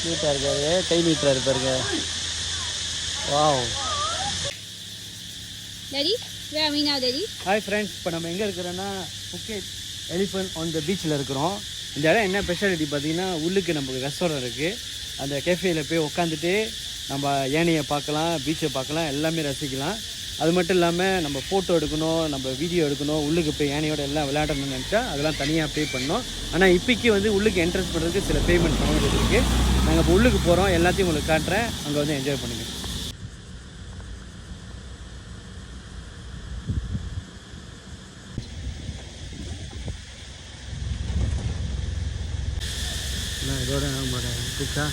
க்யூட்டாக இருக்காரு, கை நீட்டுறாரு பாருங்க. Wow. Daddy, where are we now, Daddy? Hi friends, இப்போ நம்ம எங்கே இருக்கிறோன்னா புக்கெட் எலிஃபண்ட் ஆன் த பீச்சில் இருக்கிறோம். இந்த இடம் என்ன ஸ்பெஷாலிட்டி பார்த்தீங்கன்னா, உள்ளுக்கு நமக்கு ரெஸ்டாரண்ட் இருக்குது. அந்த கேஃபேயில் போய் உட்காந்துட்டு நம்ம ஏனையை பார்க்கலாம், பீச்சை பார்க்கலாம், எல்லாமே ரசிக்கலாம். அது மட்டும் இல்லாமல் நம்ம ஃபோட்டோ எடுக்கணும், நம்ம வீடியோ எடுக்கணும், உள்ளுக்கு போய் ஏனையோட எல்லாம் விளையாடணும்னு நினச்சா அதெல்லாம் தனியாக பே பண்ணோம். ஆனால் இப்போக்கி வந்து உள்ளுக்கு என்ட்ரன்ஸ் பண்ணுறதுக்கு சில பேமெண்ட் பண்ண வேண்டியது இருக்குது. நாங்கள் இப்போ உள்ளுக்கு போகிறோம், எல்லாத்தையும் உங்களுக்கு காட்டுறேன். அங்கே வந்து என்ஜாய் பண்ணுங்கள். இதோட நம்மளோட புக்கா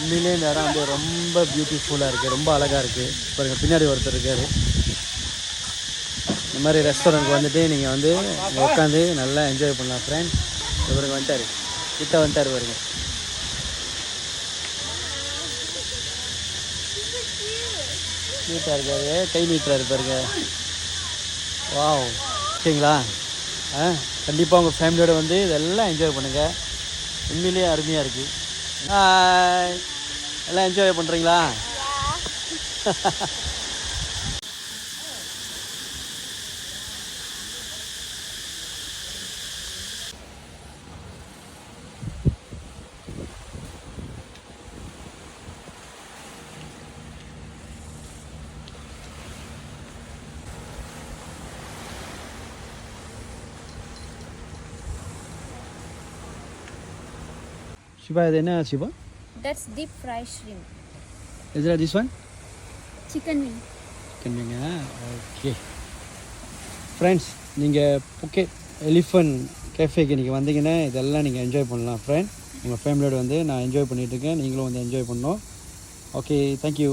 உண்மையிலே இந்த இடம் வந்து ரொம்ப பியூட்டிஃபுல்லாக இருக்குது, ரொம்ப அழகாக இருக்குது. பாருங்க, பின்னாடி ஒருத்தர் இருக்கார். இந்த மாதிரி ரெஸ்டாரண்ட்க்கு வந்துட்டு நீங்கள் வந்து உட்காந்து நல்லா என்ஜாய் பண்ணலாம் ஃப்ரெண்ட்ஸ். இவருக்கு வந்துட்டார், கிட்ட வந்துட்டார் பாருங்க. நீட்டாக இருக்காரு, கை நீட்டுறாரு பாருங்க. வாவ். ஓகேங்களா? கண்டிப்பாக உங்கள் ஃபேமிலியோடு வந்து இதெல்லாம் என்ஜாய் பண்ணுங்கள். உண்மையிலேயே அருமையாக இருக்குது. ஹாய், எல்லாம் என்ஜாய் பண்ணுறீங்களா? Shiva, இது என்ன Shiva? That's deep fried shrimp. Is it this one? Chicken wing. Chicken wing. Okay. Friends, நீங்கள் புக்கெட் எலிஃபண்ட் கேஃபேக்கு நீங்கள் வந்தீங்கன்னா இதெல்லாம் நீங்கள் என்ஜாய் பண்ணலாம் ஃப்ரெண்ட். உங்கள் ஃபேமிலியோடு வந்து நான் என்ஜாய் பண்ணிகிட்ருக்கேன், நீங்களும் வந்து என்ஜாய் பண்ணணும். Okay, thank you.